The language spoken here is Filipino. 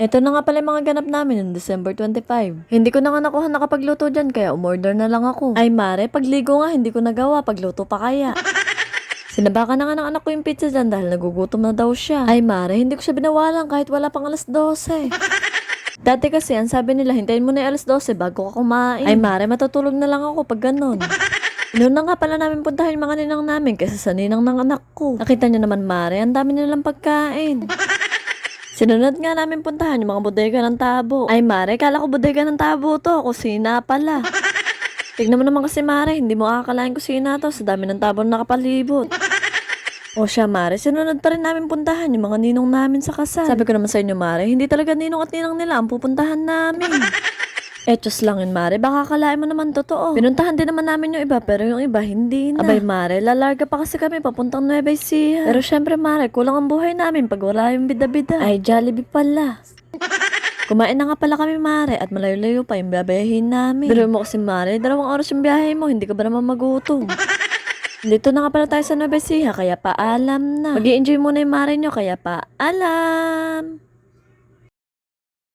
Ito na nga pala yung mga ganap namin noong December 25. Hindi ko na nga nakuha nakapagluto dyan kaya umorder na lang ako. Ay mare, pagligo nga hindi ko nagawa, pagluto pa kaya. Sinabakan na nga ng anak ko yung pizza dyan dahil nagugutom na daw siya. Ay mare, hindi ko siya binawalan kahit wala pang alas 12. Dati kasi, ang sabi nila, hintayin mo na yung alas 12 bago ka kumain. Ay mare, matutulog na lang ako pag ganun. Noon na nga pala namin puntahan yung mga ninang namin kaysa sa ninang ng anak ko. Nakita niyo naman mare, ang dami nilang pagkain. Sinunod nga namin puntahan yung mga bodega ng Tabo. Ay mare, kala ko bodega ng Tabo to, kusina pala. Tignan mo naman kasi mare, hindi mo akalain kusina to sa dami ng Tabo na nakapalibot. O siya mare, sinunod pa rin namin puntahan yung mga ninong namin sa kasal. Sabi ko naman sa inyo mare, hindi talaga ninong at ninang nila ang pupuntahan namin. Etos lang yun mare, baka akalain mo naman totoo. Pinuntahan din naman namin yung iba pero yung iba hindi na. Abay mare, lalarga pa kasi kami papuntang Nueva Ecija. Pero syempre mare, kulang ang buhay namin pag wala yung bida-bida. Ay Jollibee pala. Kumain na nga pala kami mare at malayo-layo pa yung babayahin namin. Pero mo kasi mare, 2 oras yung biyahe mo, hindi ka ba naman magutom? Dito na nga pala tayo sa Nueva Ecija, kaya paalam na. Mag-i-enjoy muna yung mare nyo, kaya paalam.